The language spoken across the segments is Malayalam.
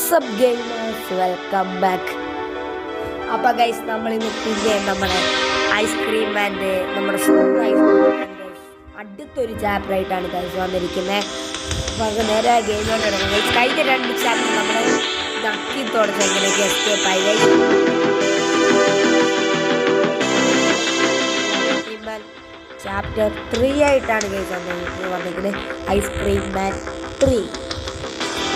WhatsApp gamers welcome back. അപ്പോൾ ഗൈസ് നമ്മളിന്ന് പിന്നെ നമ്മുടെ ഐസ്ക്രീം ആൻഡ് നമ്മുടെ സ്വന്തം ഐസ്ക്രീം അടുത്തൊരു ചാപ്റ്റർ ആയിട്ടാണ് ഗൈസ് വന്നിരിക്കുന്നത്. നമുക്ക് നേരെ ഗെയിമോട്ട് എടുക്കാം ഗൈസ്. കഴിഞ്ഞ 2 ചാപ്റ്റർ നമ്മൾ നക്കി തുടച്ച് എങ്ങനെയൊക്കെ എസ്കേപ്പ് ആയി ഗൈസ്. ചാപ്റ്റർ 3 ആയിട്ടാണ് ഗൈസ് വന്നിരിക്കുന്നത്, ഐസ്ക്രീം മാൻ 3.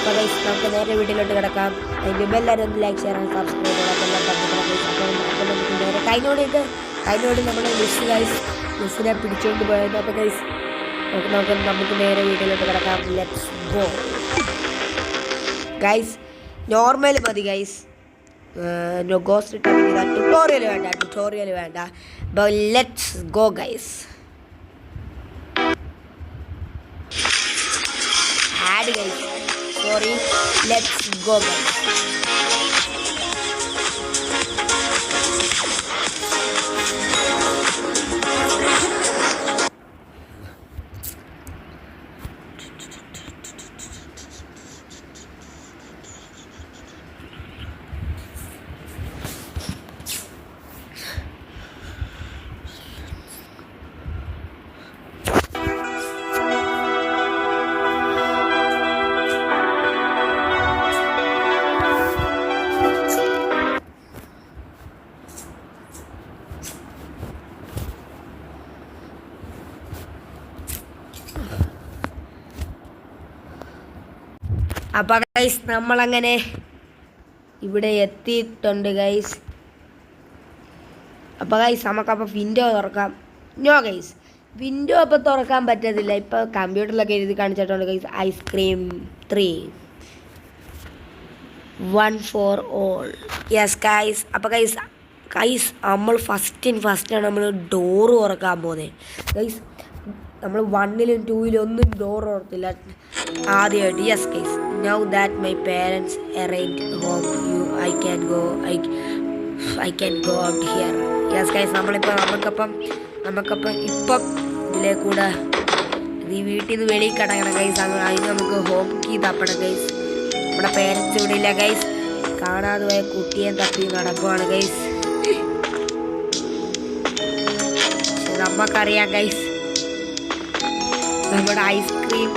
അപ്പോൾ ഗൈസ് നമുക്ക് നേരെ വീട്ടിലോട്ട് കിടക്കാം. അതിൻ്റെ മുമ്പ് എല്ലാവരും ഒന്ന് ലൈക്ക് ഷെയർ ആൻഡ് സബ്സ്ക്രൈബ് ചെയ്യാം. അപ്പോൾ നമുക്ക് നേരെ കൈനോടി നമ്മുടെ ലിസ്സിനെ പിടിച്ചുകൊണ്ട് പോയത്. അപ്പോൾ ഗൈസ് നമുക്ക് നേരെ വീട്ടിലോട്ട് കിടക്കാം. Let's go guys. നോർമൽ മതി ഗൈസ്, ഗോസ്റ്റ് ട്യൂട്ടോറിയൽ വേണ്ട. അപ്പോൾ let's go guys. Add guys, sorry, let's go guys. അപ്പോൾ ഗൈസ് നമ്മളങ്ങനെ ഇവിടെ എത്തിയിട്ടുണ്ട് ഗൈസ്. അപ്പോൾ ഗൈസ് നമുക്കപ്പോൾ വിൻഡോ തുറക്കാം. നോ ഗൈസ്, വിൻഡോ അപ്പോൾ തുറക്കാൻ പറ്റത്തില്ല. ഇപ്പോൾ കമ്പ്യൂട്ടറിലൊക്കെ എഴുതി കാണിച്ചിട്ടുണ്ട് guys, ice cream 3 1 for all. Yes guys. അപ്പോൾ ഗൈസ് നമ്മൾ ഫസ്റ്റാണ് നമ്മൾ ഡോറ് തുറക്കാൻ പോകുന്നത് ഗൈസ്. നമ്മൾ 1ലും 2ലും ഒന്നും ഡോർ തുറത്തില്ല ആദ്യമായിട്ട്. Yes guys, now that my parents arranged home I can go out here. Yes guys, നമുക്കപ്പം ഇപ്പം ഇതിലേ കൂടെ ഈ വീട്ടിൽ നിന്ന് വെളിയിൽ കിടക്കണം ഗൈസ്. അതിന് നമുക്ക് ഹോം കീ തപ്പണം ഗൈസ്. നമ്മുടെ പേരൻസ് ഇവിടെ ഇല്ല ഗൈസ്. കാണാതെ പോയ കുട്ടിയെ തപ്പി നടക്കുവാണ് ഗൈസ്. നമുക്കറിയാം ഗൈസ്, നമ്മുടെ ഐസ്ക്രീം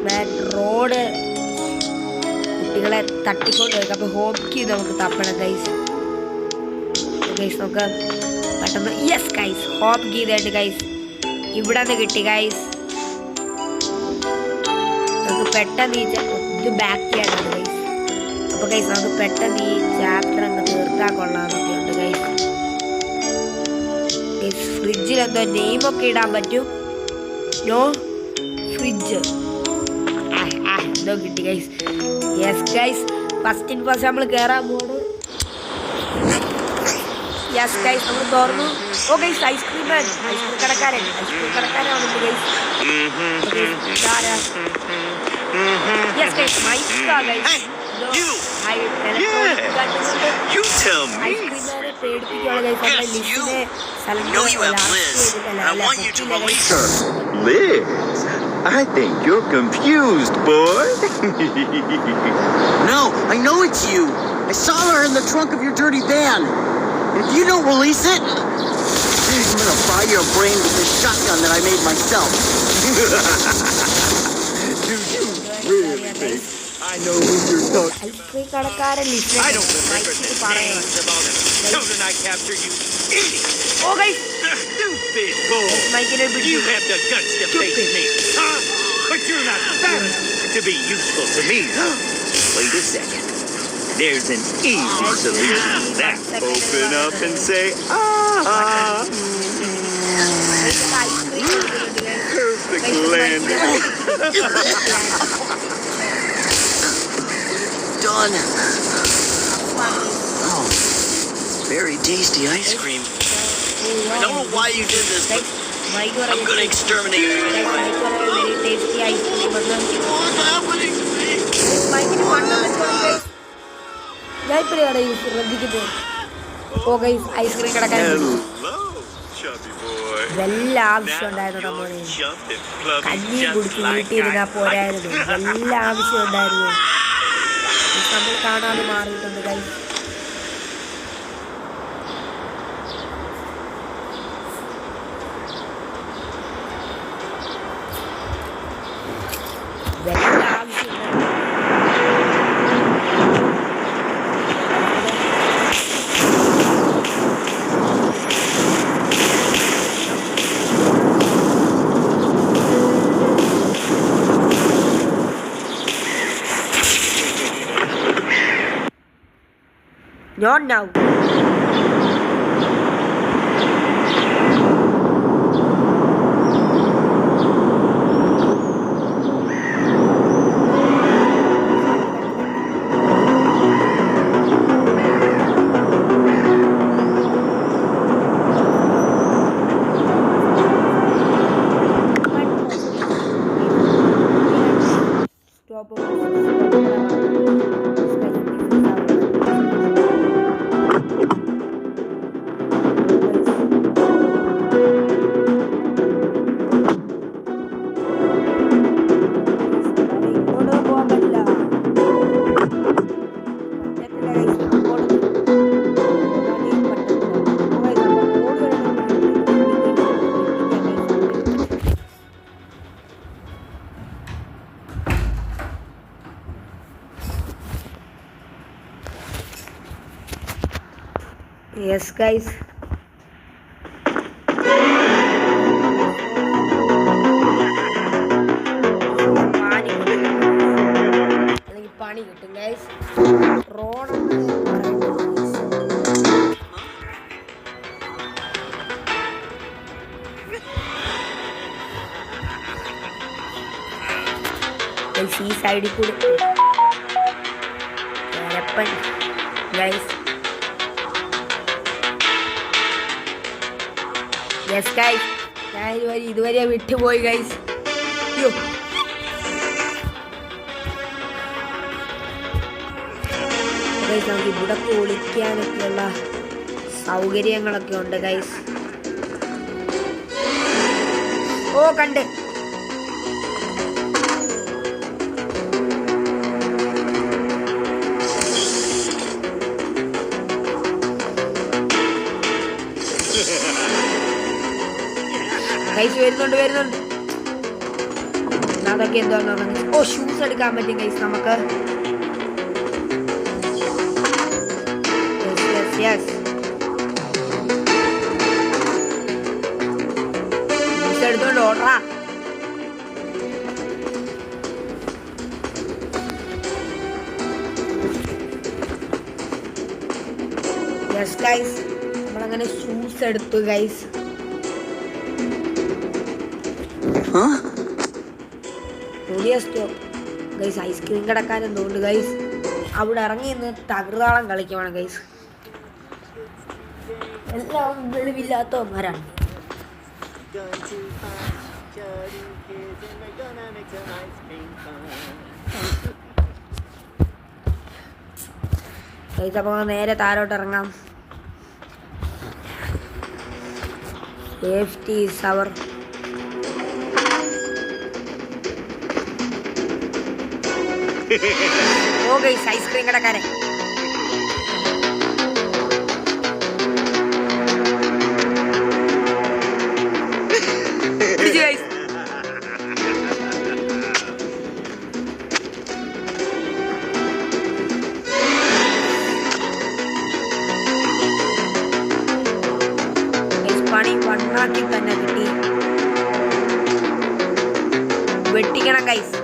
മാൻ റോഡ് കുട്ടികളെ തട്ടിക്കൊണ്ട് വയ്ക്കും. അപ്പോൾ ഹോം കീ നമുക്ക് തപ്പണം ഗൈസ്. നമുക്ക് പെട്ടെന്ന് യെസ് ഗൈസ്, ഹോം കീ ഇതായിട്ട് ഗൈസ് ഇവിടെ നിന്ന് കിട്ടി ഗൈസ്. നമുക്ക് പെട്ടെന്ന് ഇത് ബാക്ക് ചെയ്യാനുണ്ട് ഗൈസ്. അപ്പോൾ ഗൈസ് നമുക്ക് പെട്ടെന്ന് ഈ ചാപ്റ്റർ അങ്ങ് തീർക്കാൻ കൊള്ളാമെന്നൊക്കെ ഉണ്ട് ഗൈസ്. ഫ്രിഡ്ജിൽ എന്തോ നെയിമൊക്കെ ഇടാൻ പറ്റും. നോ ഫ്രിഡ്ജ് എന്തോ കിട്ടി ഗൈസ്. യെസ് ഗൈസ്, ഫസ്റ്റ് നമ്മൾ കയറാൻ പോകുന്നു. യെസ് ഗൈസ്, നമ്മൾ തുറന്നു. ഓ ഗൈസ്, ഐസ്ക്രീം കടക്കാരൻ വന്നിട്ട് ഗൈസ്. യെസ് ഗൈസ്, മൈക്കാ guys. I think you're confused, boy. No, I know it's you. I saw her in the trunk of your dirty van. If you don't release it, I'm gonna fry your brain with this shotgun that I made myself. Do you really think I know who you're talking about? I don't remember the names of all the children I captured, you idiot. Oh, guys. Stupid boy. You have the guts to face me, huh? But you're not fat to be useful to me, huh? Wait a second. There's an easy solution to that. Open up and say, ah. Perfect landing. Done. Oh, very tasty ice cream. I don't know why you did this, but I'm gonna exterminate you anyway. What's happening to me? Ice cream കടക്കാൻ Hello, chubby boy. ഇതെല്ലാം ആവശ്യം ഉണ്ടായിരുന്നു നമ്മളെ. കഞ്ഞി കുടിച്ച് വീട്ടിലിരുന്നാൽ പോരായിരുന്നു, ഇതെല്ലാം ആവശ്യം ഉണ്ടായിരുന്നു. നമ്മൾ കാണാതെ മാറിയിട്ടുണ്ട് guys. Not now. Yes, guys. Pani getting guys. Road. See side could happen, guys. Yes, guys. ഇതുവരെ വിട്ടുപോയി ഗൈസ്. അയ്യോ ഗൈസ്, നമുക്ക് ഇവിടെ കുളിക്കാനൊക്കെയുള്ള സൗകര്യങ്ങളൊക്കെ ഉണ്ട് ഗൈസ്. ഓ കണ്ട് ഗൈസ് വരുന്നുണ്ട്. അതൊക്കെ എന്തോന്ന് ഓ ഷൂസ് എടുക്കാൻ പറ്റും ഗൈസ് നമുക്ക്. ഷൂസ് എടുത്തോണ്ട് ഓടാ. യെസ് ഗൈസ്, നമ്മളങ്ങനെ ഷൂസ് എടുത്തു ഗൈസ്. പുതിയ സ്റ്റോപ്പ് ഗൈസ്. ഐസ്ക്രീം കിടക്കാൻ എന്തുകൊണ്ട് ഗൈസ് അവിടെ ഇറങ്ങി നിന്ന് തകർതാളം കളിക്കുവാണ് ഗൈസ്. എല്ലാം വെളിവില്ലാത്തവന്മാരാണ്. ഗൈസ് അപ്പോൾ നേരെ താരോട്ട് ഇറങ്ങാം. Safety is our. Oh guys, ice cream കടക്കാരൻ. പണി വണ്ണാക്കി തന്നെ കിട്ടി. വെട്ടിക്കണം ഗൈസ്.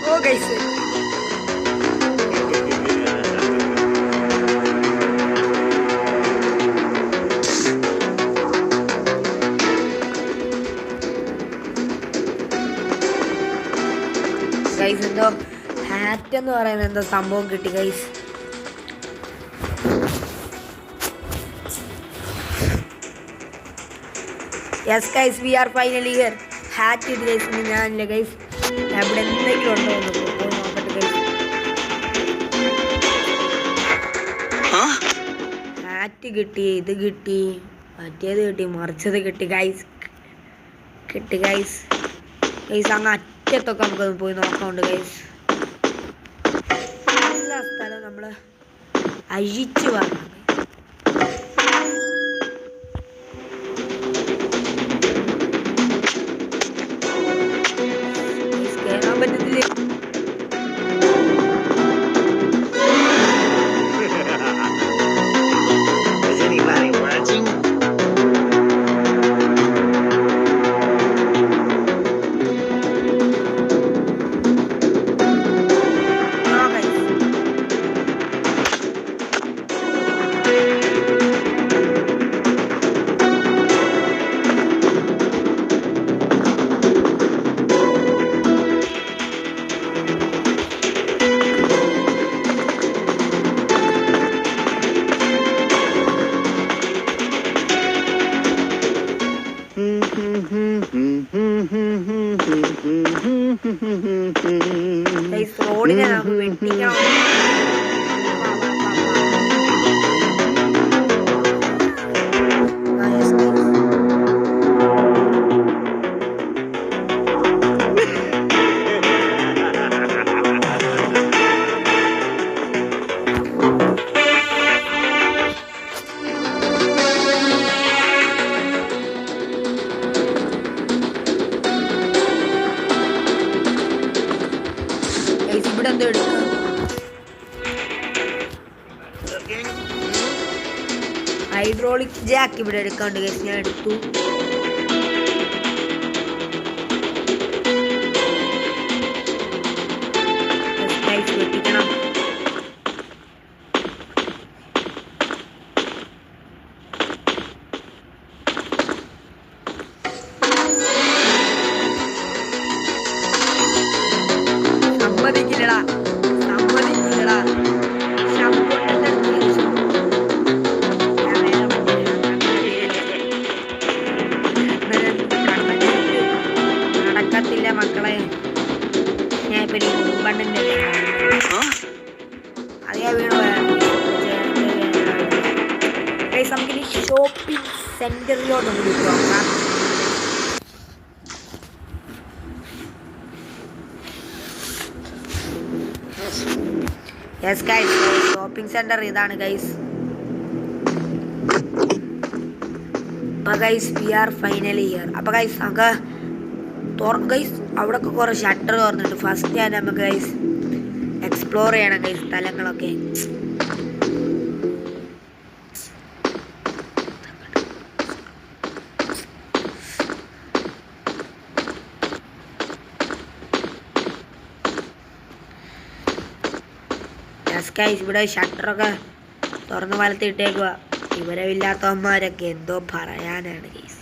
Oh guys, ഗൈസ് എന്തോ ഹാറ്റ് എന്ന് പറയുന്ന എന്തോ സംഭവം കിട്ടി guys. Yes guys, we are finally here. Hat ഇട്ട് ഗൈസ്. ഞാനില്ല ഗൈസ്, അവിടെ എന്തെങ്കിലും ഉണ്ടോ എന്ന് പോയി നോക്കട്ടെ ഗൈസ്. ഹാറ്റ് കിട്ടി, ഇത് കിട്ടി, മറ്റേത് കിട്ടി, മറിച്ചത് കിട്ടി ഗൈസ്. ഗൈസ് അങ്ങ് അറ്റത്തൊക്കെ നമുക്കൊന്ന് പോയി നോക്കാറുണ്ട് ഗൈസ്. എല്ലാ സ്ഥലവും നമ്മൾ അഴിച്ചു പറഞ്ഞു. കേറാൻ പറ്റത്തില്ലേ? Is anybody watching? No, guys. Guys, റോഡിനെ നമുക്ക് വെട്ടിക്കണം. Yes, guys. Guys, ഇവിടെ എന്തോ എടുക്കാം. ഹൈഡ്രോളിക് ജാക്ക് ഇവിടെ എടുക്കാണ്ട് ഗൈസ്, ഞാൻ എടുത്തു. ഗൈസ് വെട്ടിക്കണം. സമ്മതിക്കില്ലടാ. നടക്കത്തില്ല മക്കളെ. ഞാൻ ഇപ്പൊ ബണ്ണിന്റെ അതേ വീണു. നമുക്കിനി ഷോപ്പിംഗ് സെന്ററിലോട്ട് നോക്കാം. യെസ് ഗൈസ്, ഷോപ്പിംഗ് സെന്റർ ഇതാണ് ഗൈസ്. അപ്പൊ guys we are finally here. അപ്പൊ ഗൈസ് നമുക്ക് ഗൈസ് അവിടെ ഒക്കെ കുറെ ഷട്ടർ തുറന്നിട്ട് ഫസ്റ്റ് ഞാൻ നമുക്ക് ഗൈസ് എക്സ്പ്ലോർ ചെയ്യണം ഗൈസ് സ്ഥലങ്ങളൊക്കെ. ഗൈസ് ഇവിടെ ഷട്ടറൊക്കെ തുറന്ന് വലത്തിട്ടേക്കുക. വിവരമില്ലാത്തവന്മാരൊക്കെ എന്തോ പറയാനാണ് ഗൈസ്.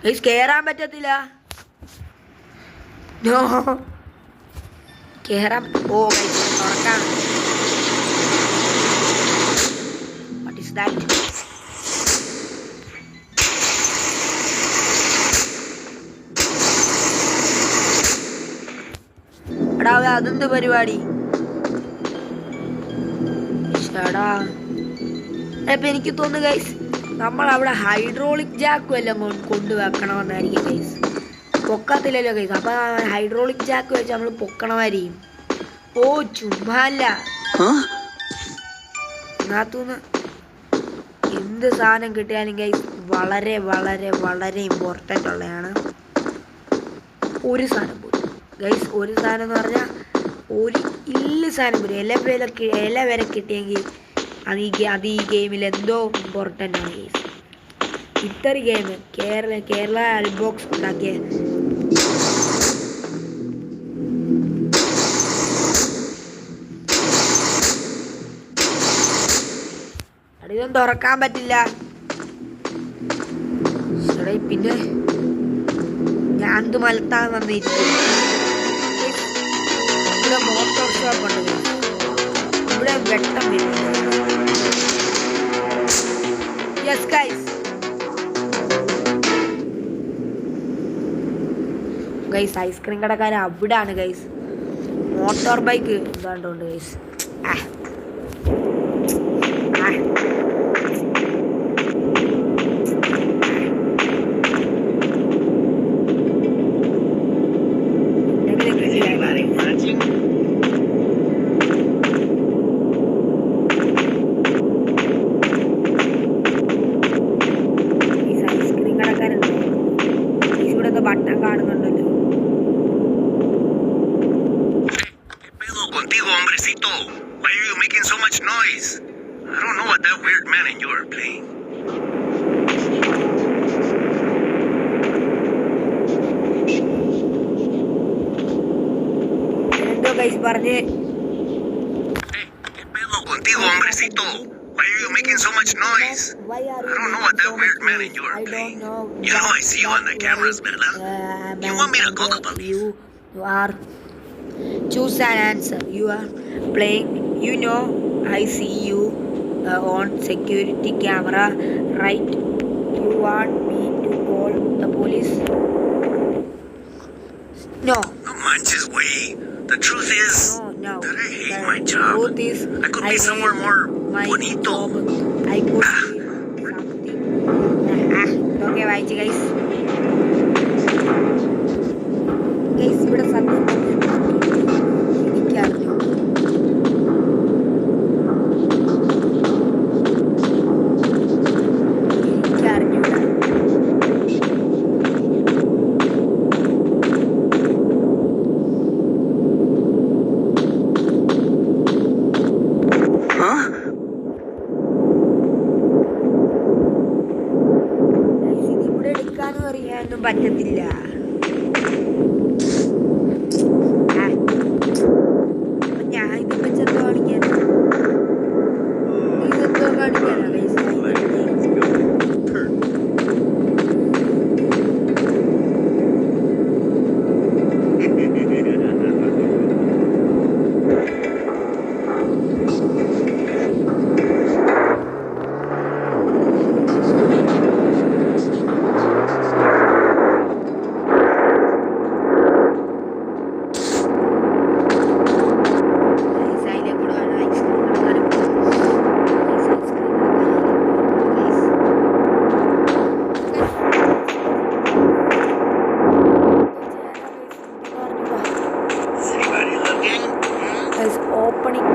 ഗൈസ് കേറാൻ പറ്റത്തില്ല. നോ കേറാൻ. ഓ ഗൈസ് തുറക്കാം. What is that? എടാ അതെന്ത് പരിപാടി? ഇപ്പൊ എനിക്ക് തോന്നുന്നു ഗൈസ് നമ്മൾ അവിടെ ഹൈഡ്രോളിക് ജാക്കും എല്ലാം കൊണ്ടുവെക്കണമെന്നായിരിക്കും ഗൈസ്. പൊക്കത്തില്ലല്ലോ ഗൈസ്. അപ്പൊ ഹൈഡ്രോളിക് ജാക്ക് വെച്ച് നമ്മൾ പൊക്കണമായിരിക്കും. ഓ ചുമ്മാല്ല. അതിനകത്തുനിന്ന് എന്ത് സാധനം കിട്ടിയാലും ഗൈസ് വളരെ വളരെ വളരെ ഇമ്പോർട്ടൻ്റ് ഉള്ളതാണ്. ഒരു സാധനം പോലും ഗൈസ്, ഒരു സാധനം എന്ന് പറഞ്ഞാൽ ഒരു സാധനം പോലും ഇല വരെ കിട്ടിയെങ്കിൽ അത് ഈ ഗെയിമിൽ എന്തോ ഇമ്പോർട്ടൻ്റ് ആണ് ഗൈസ്. ഇത്ര ഗെയിം കേരള അൽബോക്സ് ഉണ്ടാക്കിയ ഇതൊന്നും തുറക്കാൻ പറ്റില്ല. പിന്നെ ഞാൻ മലത്താൻ വന്നിരിക്കും. ഇവിടെ മോട്ടോർ ഷോപ്പ് ഉണ്ട്. ഇവിടെ വെട്ടം വരുന്നു. യെസ് ഗൈസ്, ഗൈസ് ഐസ്ക്രീം കടക്കാരൻ അവിടാണ് ഗൈസ്. മോട്ടോർ ബൈക്ക് എന്താണ്ടുണ്ട് guys. I don't know what that weird man and you are playing. എന്തോ ഗൈസ് പറഞ്ഞ് Hey, ¿qué pedo contigo, hombrecito? Why are you making so much noise? Why are I don't know what that weird man and you are playing. You know I see you on the cameras, Bella. You want me to call the police? You are choose an answer. You are playing. You know I see you on security camera, right? You want me to call the police? No. No manches, way. The truth is No. that I hate The my job. truth is I could be somewhere more my bonito. job. I could be something. Okay, വായിച്ചു guys. Guys, ഇവിടെ സത്യം എനിക്കറിഞ്ഞു. Huh? ഇവിടെ എടുക്കാനും അറിയാനും പറ്റത്തില്ല. ഞാൻ ഇതിപ്പോ ചെന്തോ കാണിക്കാനാ ഇതെന്തോ കാണിക്കാനാ guys? Is anybody looking? Guys, opening.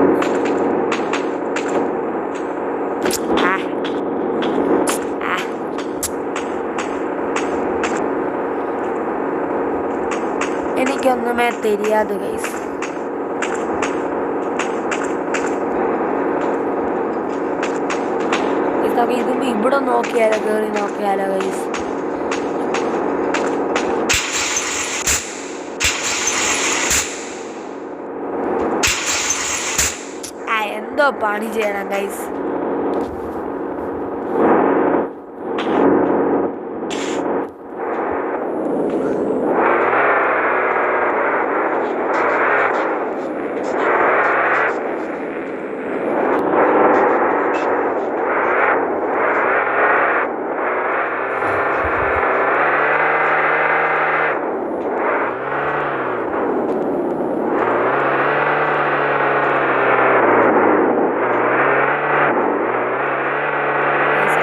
എനിക്കൊന്നുമേ தெரியாது ഗൈസ്. ഇതും ഇവിടെ നോക്കിയാലോ, കയറി നോക്കിയാലോ ഗൈസ്. എന്തോ പണി ചെയ്യണം ഗൈസ്.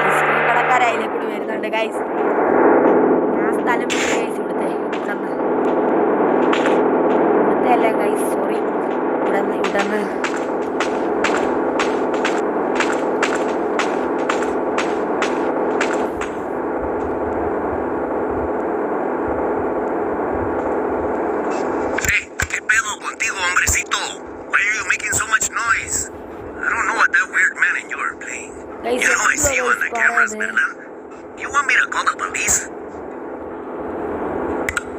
ഐസ്ക്രീം വരുന്നുണ്ട് ഗൈസ്. ഞാൻ സ്ഥലം വിട്ടു ഗൈസ്. ഇവിടുത്തെ അല്ല ഗൈസ്, സോറി. ഇവിടുന്ന് Hey, ¿qué pedo contigo, hombrecito? Why are you making so much noise? I don't know what that weird man and you are playing. Guys, You know I see you on the cameras, man. Bella. You want me to call the police?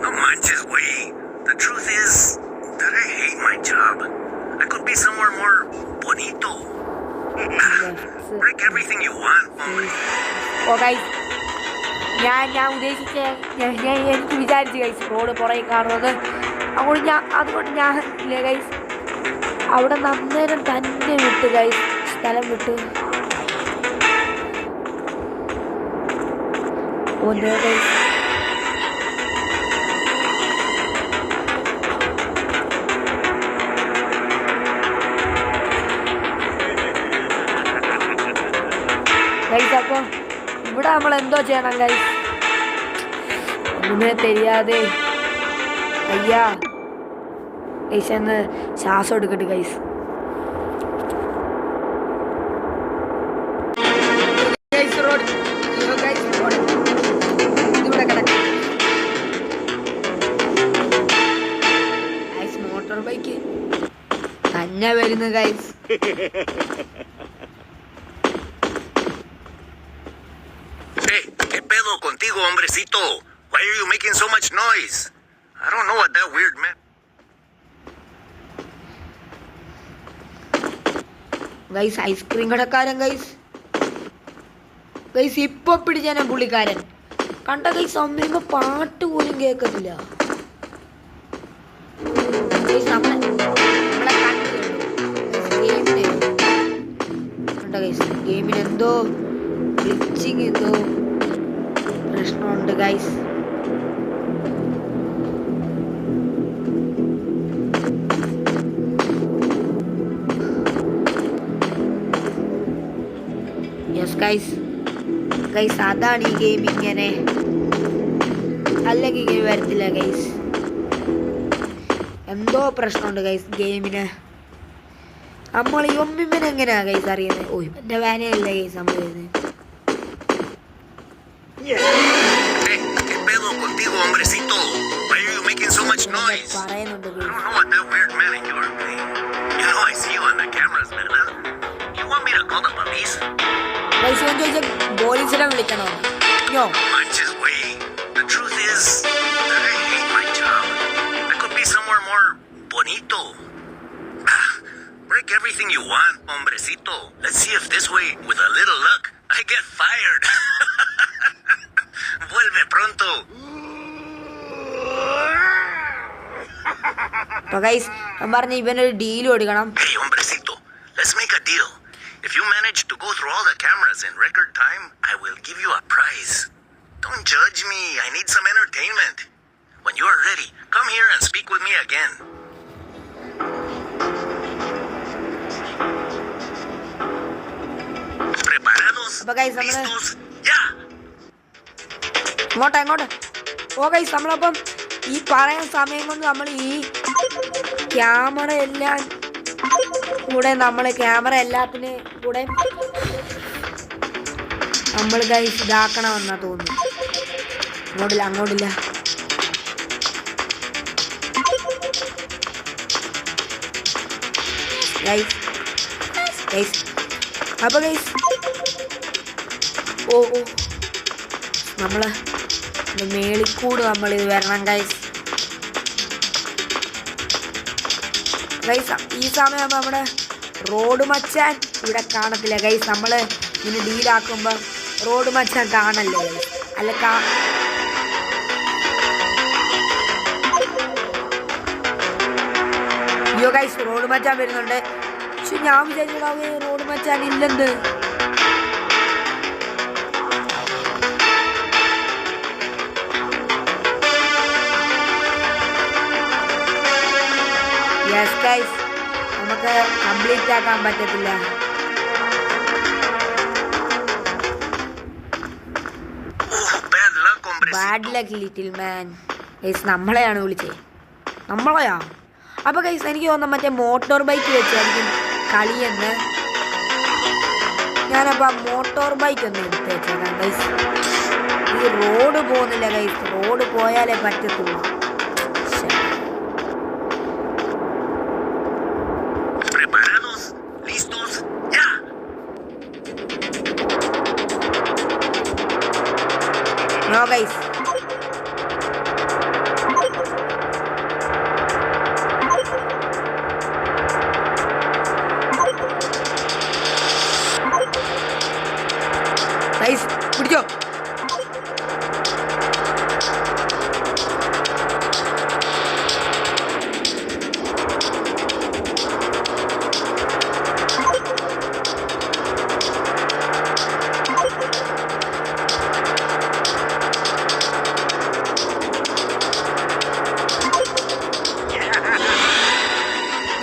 No manches, way. The truth is that I hate my job. I could be somewhere more bonito. Break everything you want, hombre. Oh guys, ഞാൻ ഉദ്ദേശിച്ച എനിക്ക് വിചാരിച്ചു ഗൈസ് റോഡ് പുറകെ കാണുന്നത്. അതുകൊണ്ട് ഞാൻ ഇല്ലേ ഗൈസ് അവിടെ അന്നേരം തന്നെ വിട്ടു ഗൈസ്, സ്ഥലം വിട്ടു. ഒന്ന് ഗൈസ് ഗൈസ്, അപ്പോൾ ഇവിടെ നമ്മൾ എന്തോ ചെയ്യണം ഗൈസ്? ഒന്നുമേ தெரியாതെ. അയ്യാ ഗൈസ്, എന്ന് ശ്വാസം എടുക്കട്ടെ ഗൈസ്. മോട്ടോർ ബൈക്ക് തന്നെ വരുന്നു guys. contigo, hombrecito? Why are you making so much noise? I don't know what that weird man... guys ice cream കടക്കാരൻ ഗൈസ് ഇപ്പൊ പിടിച്ചാനാ പുള്ളിക്കാരൻ കണ്ട ഗൈസ് അമ്മയുമ്പോ പാട്ട് പോലും കേൾക്കത്തില്ല ഗെയിമിന് എന്തോ ഗ്ലിച്ചിങ് എന്തോ പ്രശ്നമുണ്ട് ഗൈസ് ഗൈസ് അതാണ് ഈ ഗെയിം ഇങ്ങനെ അല്ലെങ്കിൽ ഇങ്ങനെ വരത്തില്ല ഗൈസ് എന്തോ പ്രശ്നമുണ്ട് ഗൈസ് ഗെയിമിന് നമ്മൾ ഈ ഒമ്മിമ്മനെ എങ്ങനെയാ ഗൈസ് അറിയുന്നത് ഓ ഇവന്റെ വാനയല്ല ഗൈസ് നമ്മൾ പറയുന്നുണ്ട് പോലീസിനെ വിളിക്കണോ The truth is that I hate my job. I could be somewhere more bonito. Break everything you want, hombrecito. Let's see if this way, with a little luck, I get fired. Vuelve pronto. So guys, I'm ഇവനൊരു ഡീൽ കൊടുക്കണം. Hey, hombrecito, let's make a deal. If you manage to go through all the cameras in record time, I will give you a prize. Don't judge me. I need some entertainment. When you are ready, come here and speak with me again. ¿Preparados? ¿Listos? ¡Ya! അങ്ങോട്ട് ഓ ഗൈസ് നമ്മളപ്പം ഈ പറയുന്ന സമയം കൊണ്ട് നമ്മൾ ഈ ക്യാമറ എല്ലാത്തിനും കൂടെ നമ്മൾ ഗൈസ് ഇതാക്കണമെന്നാ തോന്നുന്നു അങ്ങോട്ടില്ല ഗൈസ് അപ്പൊ ഗൈസ് ഓ നമ്മള് മേളിക്കൂട് നമ്മളിത് വരണം ഗൈസ് ഈ സമയം നമ്മുടെ റോഡ് മച്ചാൻ ഇവിടെ കാണത്തില്ല ഗൈസ് നമ്മള് ഇങ്ങനെ ഡീലാക്കുമ്പോ റോഡ് മച്ചാൻ കാണല്ലേ ഗൈസ് അല്ല അയ്യോ ഗൈസ് റോഡ് മച്ചാൻ വരുന്നുണ്ട് പക്ഷെ ഞാൻ വിചാരിച്ചിടാവേ റോഡ് മച്ചാൻ ഇല്ലെന്ന് യെസ് ഗൈസ് നമുക്ക് കംപ്ലീറ്റ് ആക്കാൻ പറ്റത്തില്ല bad luck little man guys നമ്മളെയാണ് വിളിച്ചത് നമ്മളെയാ അപ്പൊ ഗൈസ് എനിക്ക് തോന്നുന്നു മറ്റേ മോട്ടോർ ബൈക്ക് വെച്ചായിരിക്കും കളിയെന്ന് ഞാനപ്പോ മോട്ടോർ ബൈക്ക് ഒന്ന് എടുത്ത് വെച്ചേക്കാം ഗൈസ് ഈ റോഡ് പോകുന്നില്ല ഗൈസ് റോഡ് പോയാലേ പറ്റത്തുള്ളൂ No guys. Guys, പിടിച്ചോ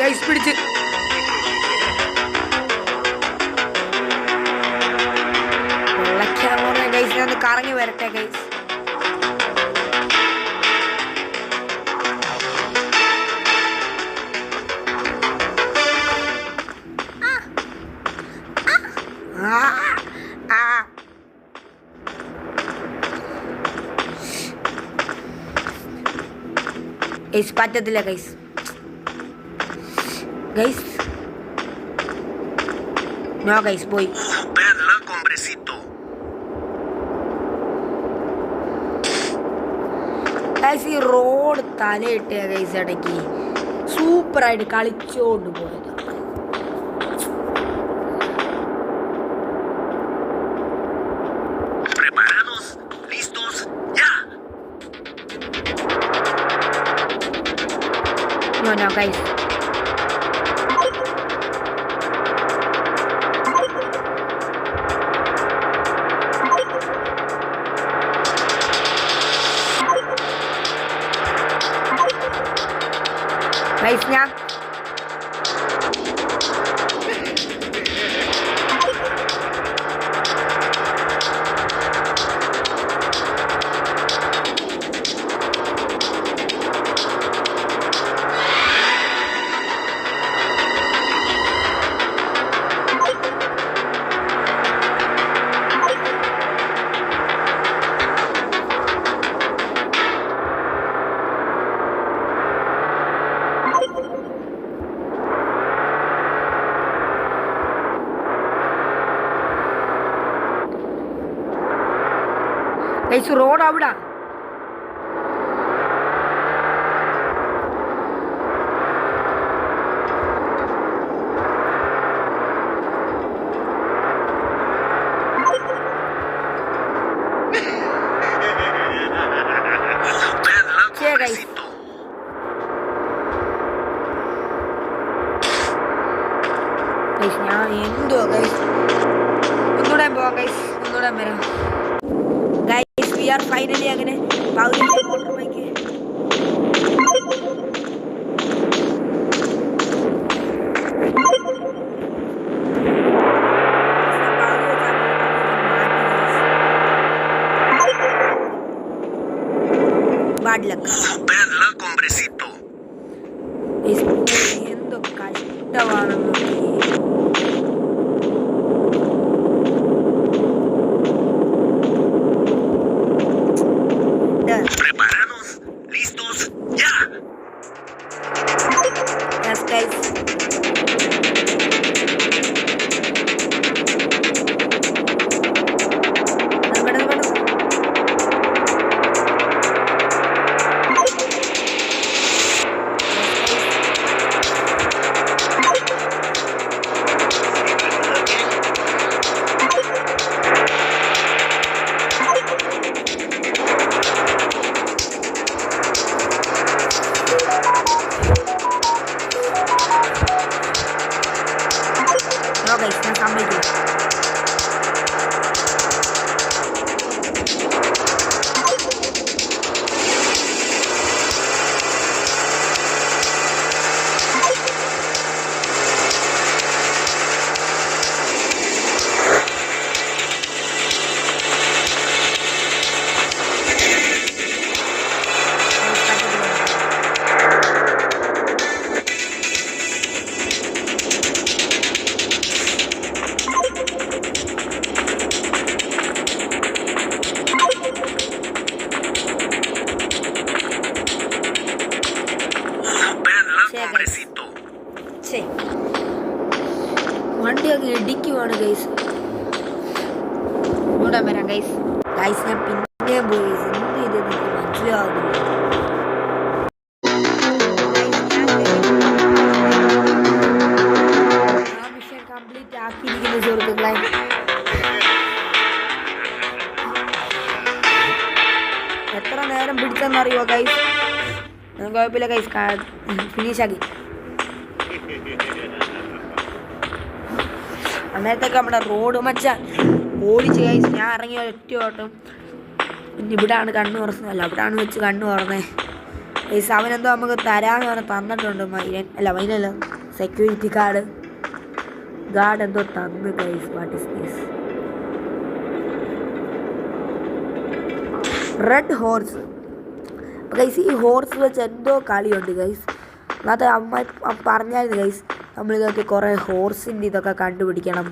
ഗൈസ് പിടിച്ച് ഗൈസ് ഞാൻ കറങ്ങി വരട്ടെ ഗൈസ് ഗൈസ് പറ്റത്തില്ല ഗൈസ് ഗൈസ് നോ ഗൈസ് പോയി Bad luck, hombrecito. ഗൈസ് ഈ റോഡ് തലയിട്ട ഗൈസ് ഇടയ്ക്ക് സൂപ്പറായിട്ട് കളിച്ചോണ്ട് പോയത്. ¿Preparados? ¿Listos? ¡Ya! No, guys. Guys, ഞാൻ റോഡ് അവിടെ Bad luck, hombrecito. ഞാൻ എന്തോ ഗൈസ് ഒന്നുകൂടെ പോവാം ഗൈസ്, ഒന്നുകൂടെ വരാം ഗൈസ്. വി ആർ ഫൈനലി അങ്ങനെ motor bike bad luck. Bad luck, hombrecito. എന്തോ കഷ്ടമാണെന്ന്. ¿Preparados? ¿Listos? ¡Ya! Yes, guys. No, guys, ഞാൻ സമ്മതിക്കില്ല. വണ്ടി അങ്ങ് ഇടിക്കുവാണ് ഗൈസ്. ഇവിടെ വരാം ഗൈസ്. ഗൈസ് ഞാൻ പിന്നെ പോയി എന്ത് ചെയ്ത് എനിക്ക് മനസ്സിലാവുന്നില്ല. ആ മിഷൻ കംപ്ലീറ്റ് ആക്കിയിരിക്കുന്നു സുഹൃത്തുക്കളെ. എത്ര നേരം പിടിച്ചെന്നറിയോ ഗൈസ്? കുഴപ്പമില്ല ഗൈസ്, ഫിനിഷ് ആക്കി. അന്നേരത്തൊക്കെ നമ്മുടെ റോഡ് മച്ചാൻ ഓടിച്ച് ഗൈസ്. ഞാൻ ഇറങ്ങി ഒറ്റ ഓട്ടം. പിന്നെ ഇവിടാണ് കണ്ണ് തുറന്നല്ല, അവിടാണ് വെച്ച് കണ്ണ് തുറന്നേ ഗൈസ്. അവനെന്തോ നമുക്ക് തരാമെന്ന് പറഞ്ഞ് തന്നിട്ടുണ്ട്. മൈനല്ല സെക്യൂരിറ്റി ഗാർഡ് എന്തോ തന്നു guys. What is this? Red horse guys. ഈ ഹോർസ് വെച്ച് എന്തോ കളിയുണ്ട് ഗൈസ്. അത് അമ്മ പറഞ്ഞായിരുന്നു ഗൈസ്, നമ്മളിതൊക്കെ കുറേ ഹോർസിൻ്റെ ഇതൊക്കെ കണ്ടുപിടിക്കണം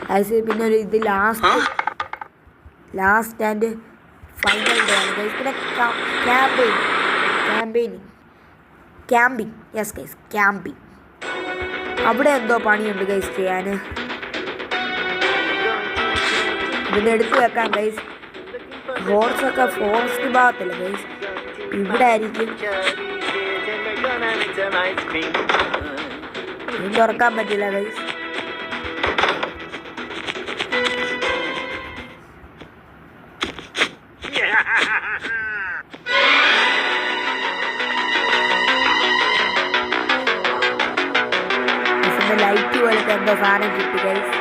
ഗൈസ്. പിന്നെ ഒരു ഇത് ലാസ്റ്റ് ആൻഡ് ഫൈനൽ ഡേ ആണ് ഗൈസ്. പിന്നെ ക്യാമ്പിങ് യെസ് ഗൈസ്, ക്യാമ്പിങ്. അവിടെ എന്തോ പണിയുണ്ട് ഗൈസ് ചെയ്യാൻ. ഇതിൻ്റെ എടുത്ത് വെക്കാം ഗൈസ്. ഹോർസൊക്കെ ഫോറസ്റ്റ് ഭാഗത്തല്ല ഗൈസ്, ഇവിടെ ആയിരിക്കും. ഇത് തുറക്കാൻ പറ്റില്ല ഗൈസ്. ലൈറ്റ് പോലത്തെ എന്തോ സാധനം കിട്ടി ഗൈസ്.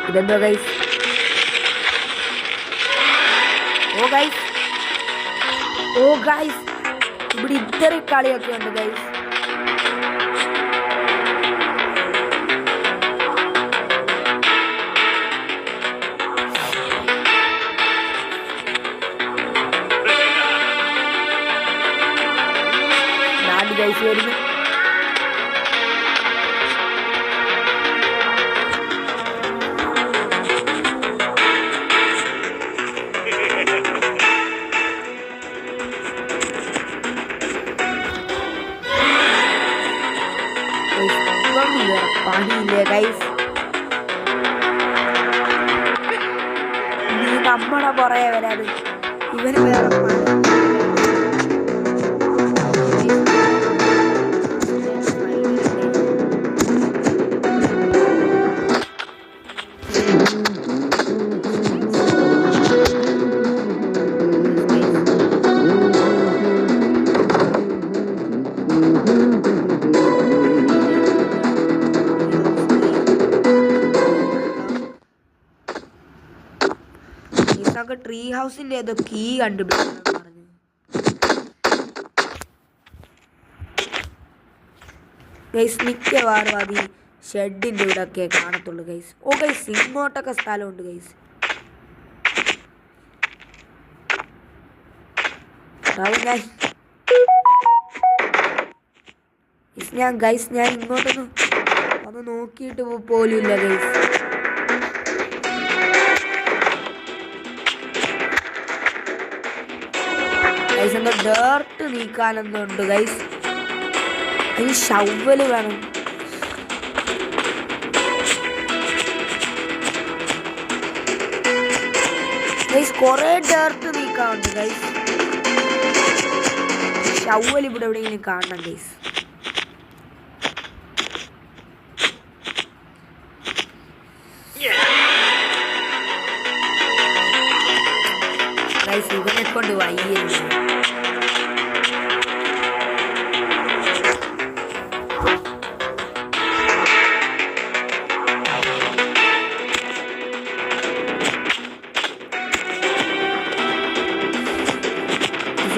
ഇതെന്തോ ഗൈസ്. ഓ ഗൈസ് ഇവിടെ ഇത്രയും കളിയൊക്കെ ഉണ്ട് ഗൈസ്. ഗൈസ് വരുന്നു. പണിയില്ലേ ഗൈസ്, നീ നമ്മുടെ പുറകെ വരാത്. ഇവന് വേറെ പണി. ട്രീ ഹൗസിന്റെ ഏതോ കീ കണ്ടുപിടിക്കണം പറഞ്ഞു. ഗൈസ് മിക്കവാറും അത് ഈ ഷെഡിന്റെ ഇവിടെ ഒക്കെ കാണത്തുള്ളൂ ഗൈസ്. ഓ ഗൈസ് ഇങ്ങോട്ടൊക്കെ സ്ഥലമുണ്ട് ഗൈസ്. ഞാൻ ഇങ്ങോട്ടൊന്നും അത് നോക്കിയിട്ട് പോലും ഇല്ല ഗൈസ്. ഗൈസ് എന്തോ ഡേർട്ട് നീക്കാനെന്തോ ഉണ്ട് ഗൈസ്. അതിന് ഷവല് വേണം. ഗൈസ് കൊറേ ഡേർട്ട് നീക്കാനുണ്ട് ഗൈസ്. ഷവൽ ഇവിടെ എവിടെയെങ്കിലും കാണണം ഗൈസ്. ഗൈസ് ഇവനെ കൊണ്ട് വയ്യല്ലേ.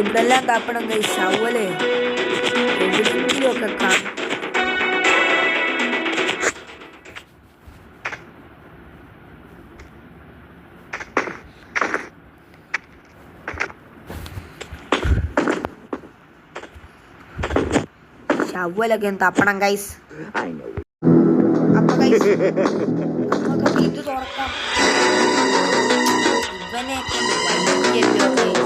ഇവിടെല്ലാം കാപ്പണം ഗൈസ്. ഷവല് എവിടെയെങ്കിലും ഒക്കെ കാണും. ഷവലൊക്കെ തപ്പണം ഗൈസ്. അപ്പൊ ഗൈസ് നമുക്ക് ഇത് തുറക്കാം. ഇവനെ കൊണ്ട് വയ്യല്ലോ ഗൈസ്.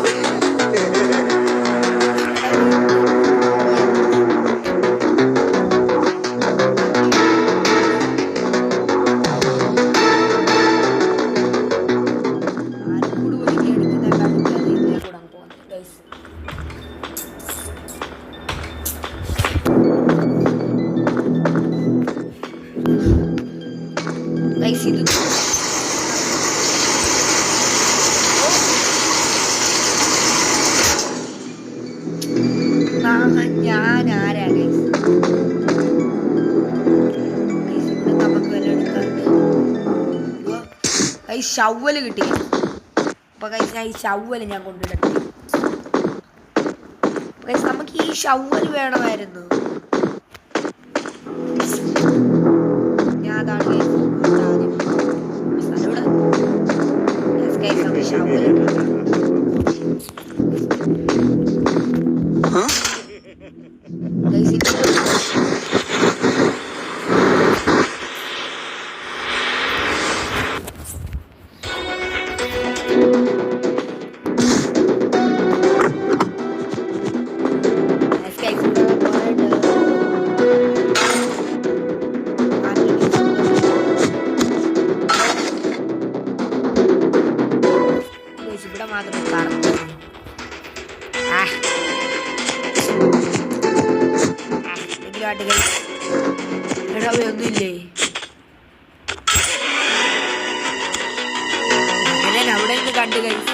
ഞാൻ ആരാ ഗൈസ്? നമുക്ക് വല്ല എടുക്കാറുണ്ട്. ഈ ഷവല് കിട്ടി. അപ്പൊ ഗൈസ് ഞാൻ ഈ ഷവല് ഞാൻ കൊണ്ടിടട്ടെ. ഗൈസ് നമുക്ക് ഈ ഷവല് വേണമായിരുന്നു. ഞാൻ അതാണ് ഗൈസ് ആദ്യം ഷവല് കണ്ടില്ലേ? ഞാൻ അവിടെ നിന്ന് കണ്ടു ഗൈസ്.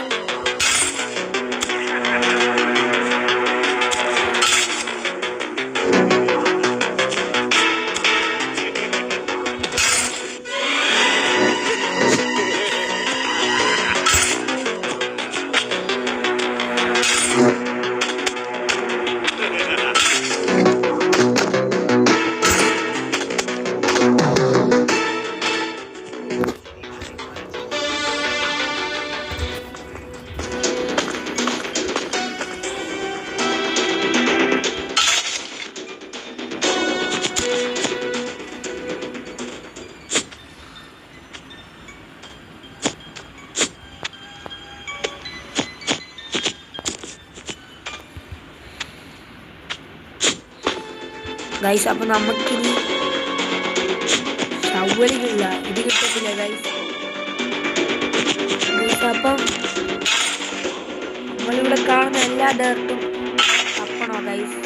ഗൈസ് അപ്പൊ നമുക്കിനി ഷവലിനുള്ള ഇത് കിട്ടത്തില്ല ഗൈസ്. അപ്പം നമ്മളിവിടെ കാണുന്ന എല്ലാ ഡേർട്ടും തപ്പണോ ഗൈസ്?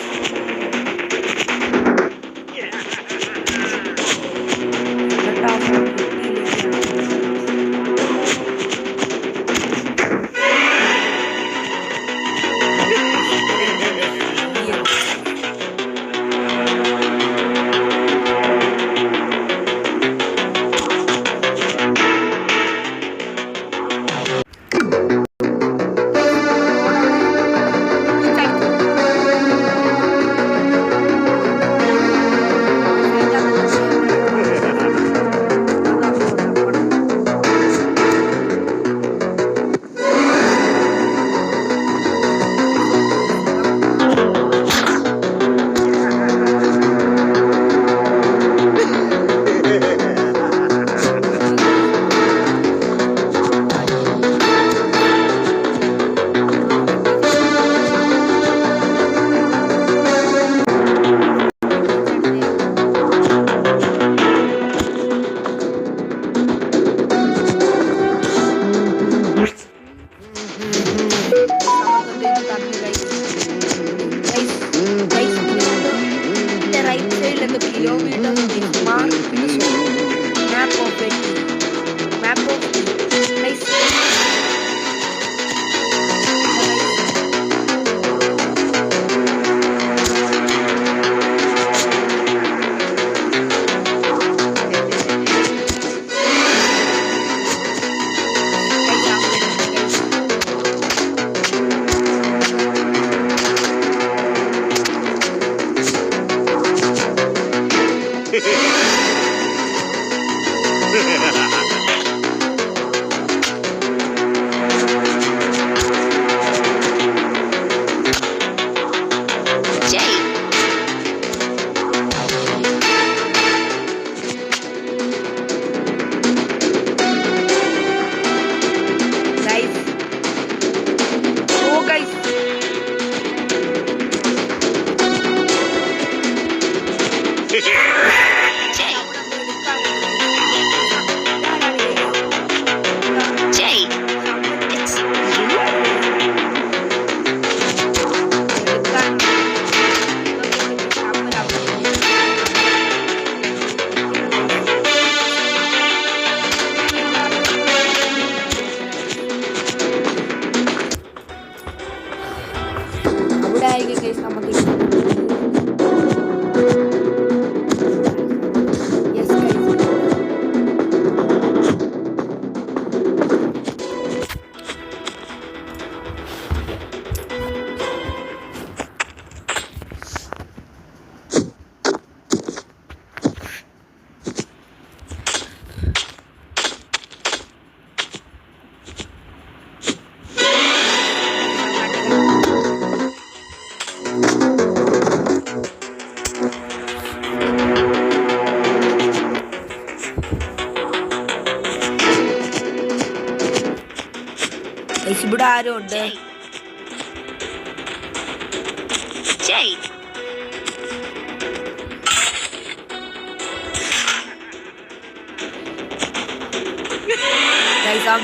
ഇവിടെ ആരും ഉണ്ട്.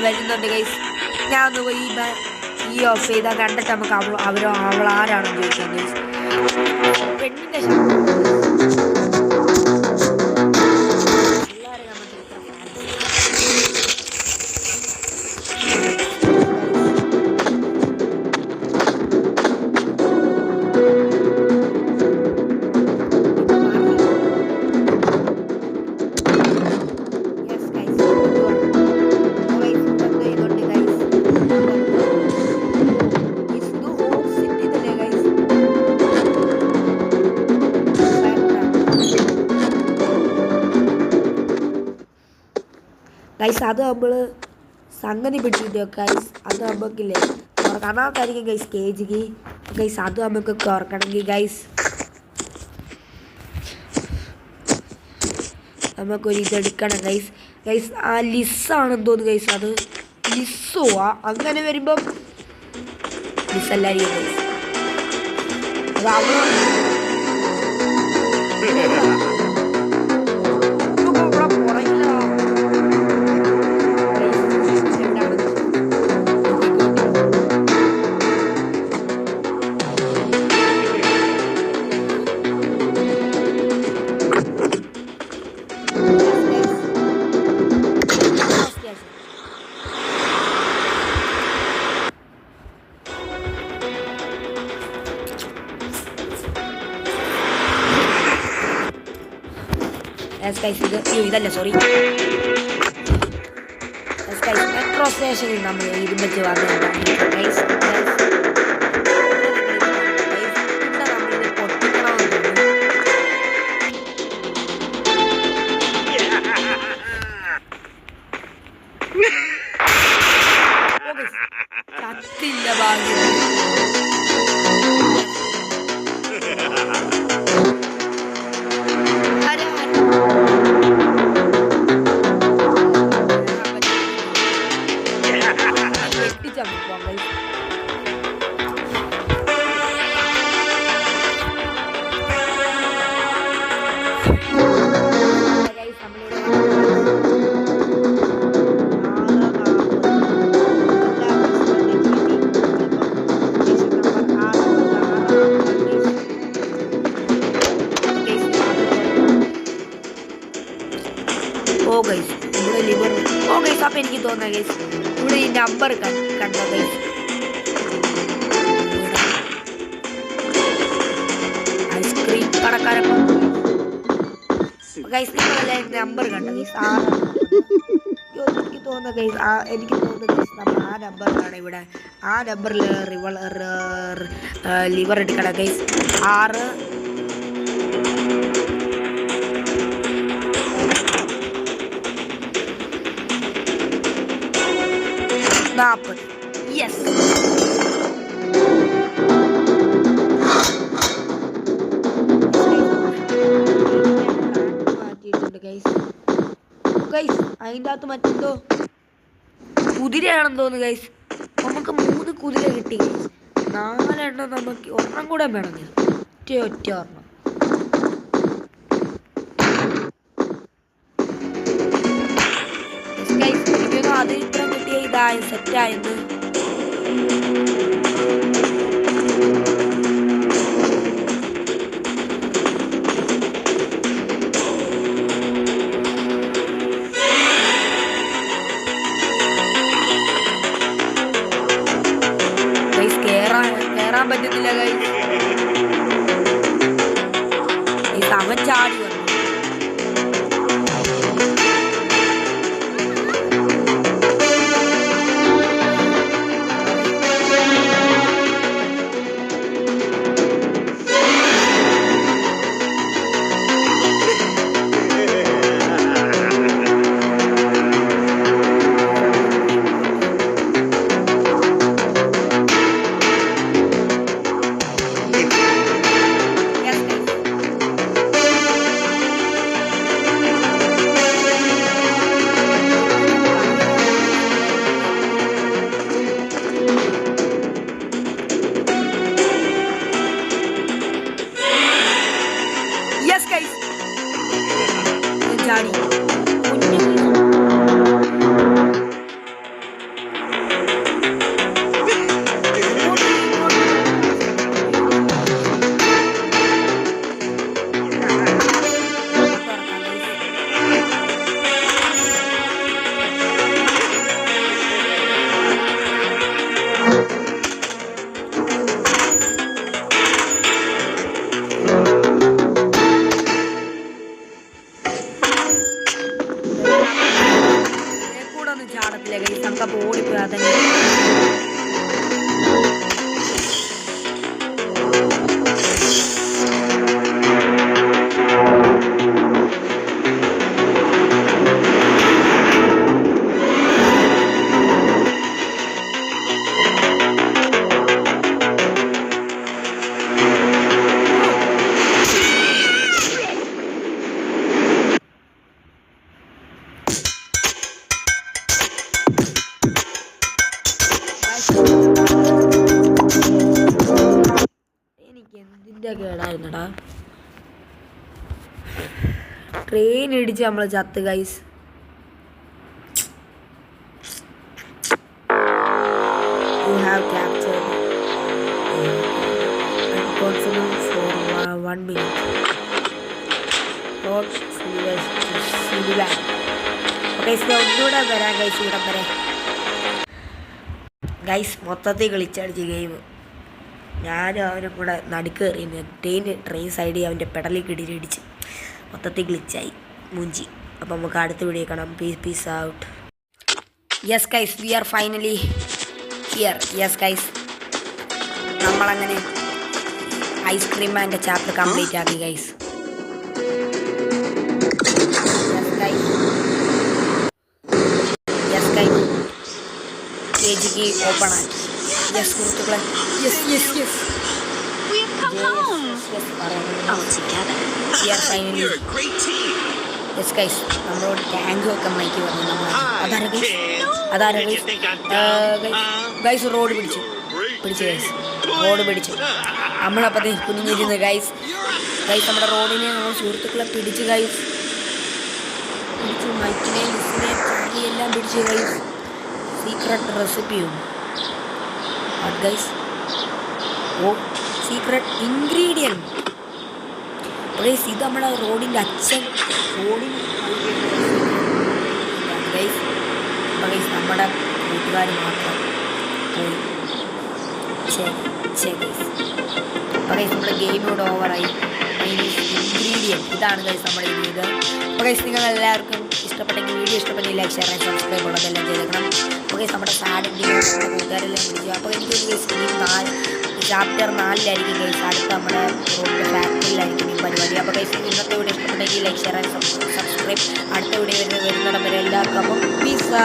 വരുന്നുണ്ട് ഗൈസ്. ഞാൻ ഒന്ന് പോയി ഈ ഓഫ് ചെയ്താൽ കണ്ടിട്ട് നമുക്ക് അവൾ ആരാണെന്ന് ചോദിക്കാം ഗൈസ്. പെണ്ണിന്റെ ഗൈസ് അത് നമ്മൾ സംഗതി പിടിച്ചിട്ട് ഗൈസ് അത് നമുക്കില്ലേ കാണാത്തായിരിക്കും ഗൈസ് കേജിക്ക് ഗൈസ് അത് നമുക്ക് തുറക്കണമെങ്കിൽ ഗൈസ് നമുക്കൊരു ഇതെടുക്കണം ഗൈസ് ഗൈസ് ആ ലിസ്സാണെന്ന് തോന്നുന്നു ഗൈസ് അത് ലിസ്സോ അങ്ങനെ വരുമ്പം ലിസ്സല്ലായിരിക്കും ഗൈസ് അത് അവിടെ ഇതല്ല സോറി മെട്രോ സ്റ്റേഷനിൽ നമ്മൾ ഇരുമ്പച്ച് കത്തില്ല ഭാഗ്യം അപ്പം എനിക്ക് തോന്നുന്ന ഗൈസ് ഇവിടെ ഈ നമ്പർ കണ്ടോ ഗൈസ് ഐസ്ക്രീം കടക്കാരൊക്കെ ഗൈസ് നിങ്ങളല്ലേ നമ്പർ കണ്ടോ ഗൈസ് എനിക്ക് തോന്നുന്ന ഗൈസ് എനിക്ക് തോന്നുന്ന ഗൈസ് നമ്മൾ ആ നമ്പറിലാണ് ഇവിടെ ആ നമ്പറിൽ ലിവർ എടുക്കണം ഗൈസ് 640 യെസ് മാറ്റിയിട്ടുണ്ട് ഗൈസ് ഗൈസ് അതിൻ്റെ അകത്ത് മറ്റെന്തോ കുതിരയാണെന്ന് തോന്നുന്നു ഗൈസ് നമുക്ക് 3 കുതിര കിട്ടി ഗൈസ് 4 എണ്ണം നമുക്ക് ഒരെണ്ണം കൂടെ വേണം ഒറ്റ ഒരെണ്ണം അത് ഇത്ര കിട്ടിയ ഇതായി സെറ്റായെന്ന് കേറാൻ പറ്റുന്നില്ല ഗൈസ് അവൻ ചാടി വന്നു വേണ്ട. ട്രെയിൻ ഇടിച്ച് നമ്മൾ ചത്ത് guys. You have captured unconfident for 1 minute. Not Sylvain. Okay, so ഒന്നുകൂടെ വരാം ഗൈസ്. ഇവിടെ വരെ ഗൈസ് മൊത്തത്തിൽ കളിച്ചടിച്ച് ഗെയിം. ഞാനും അവനും കൂടെ നടുക്ക് എറിയുന്നു. ട്രെയിൻ സൈഡിൽ അവൻ്റെ പെടലിൽ കിടിയിടിച്ച് മൊത്തത്തിൽ ഗ്ലിച്ചായി മൂഞ്ചി. അപ്പോൾ നമുക്ക് അടുത്ത വീഡിയോ കാണാം. Peace out. Yes guys, we are finally here. Yes guys, നമ്മളങ്ങനെ ഐസ്ക്രീം മാൻ്റെ ചാപ്റ്റർ കംപ്ലീറ്റ് ആക്കി ഗൈസ്. യെസ് ഗൈസ്, കേജിക്ക് ഓപ്പൺ ആക്കി. യെസ് സുഹൃത്തുക്കളെ, yes yes yes yes guys, നമ്മളോട് ടാങ്ക് വെക്കാൻ മൈക്ക് പറഞ്ഞു. നമ്മൾ ഗൈസ് റോഡ് പിടിച്ചു ഗൈസ്, റോഡ് പിടിച്ചു. നമ്മളപ്പോൾ കുനിഞ്ഞിരുന്നു ഗൈസ്. നമ്മുടെ റോഡിനെ നമ്മൾ സുഹൃത്തുക്കളെ പിടിച്ചു ഗൈസ്. പിടിച്ചു മൈക്കിനെ മിസ്സിനെ എല്ലാം പിടിച്ചു ഗൈസ്. സീക്രട്ട് റെസിപ്പിയും guys. Oh secret ingredient guys. ഇത് നമ്മുടെ റോഡിൻ്റെ അച്ഛൻ ഗൈസ്. അപ്പോൾ ഗൈസ് നമ്മുടെ കൂട്ടുകാർ മാത്രം പോയി. ഗൈസ് അപ്പോൾ ഗൈസ് നമ്മുടെ ഗെയിം ഇവിടെ ഓവറായി. ഇൻഗ്രീഡിയൻറ്റ് ഇതാണ് ഗൈസ് നമ്മുടെ ഇത്. അപ്പോൾ ഗൈസ് നിങ്ങൾ എല്ലാവർക്കും ഇഷ്ടപ്പെട്ടെങ്കിൽ വീഡിയോ ഇഷ്ടപ്പെട്ടെങ്കിൽ ലൈക്ക് ഷെയർ ആൻഡ് സബ്സ്ക്രൈബ് ഉള്ളതെല്ലാം ചെയ്തേക്കണം. അപ്പോൾ ഗൈസ് നമ്മുടെ സാഡിൻ്റെ നമ്മുടെ കൂട്ടുകാരെല്ലാം വിളിച്ചു. അപ്പോൾ എനിക്ക് ഗൈസ് ചാപ്റ്റർ 4 ഗൈസ്. അടുത്ത നമ്മുടെ റോഡിൻ്റെ ഫാക്ടറിയിലായിരിക്കും ഈ പരിപാടി. അപ്പോൾ ഗൈസ് ഇന്നത്തെ വീഡിയോ ഇഷ്ടപ്പെട്ടെങ്കിൽ ലൈക്ക് ഷെയർ ആൻഡ് സബ്സ്ക്രൈബ്. അടുത്ത വീഡിയോ വരുന്നിടം വരെ എല്ലാവർക്കും അപ്പം പീസ്.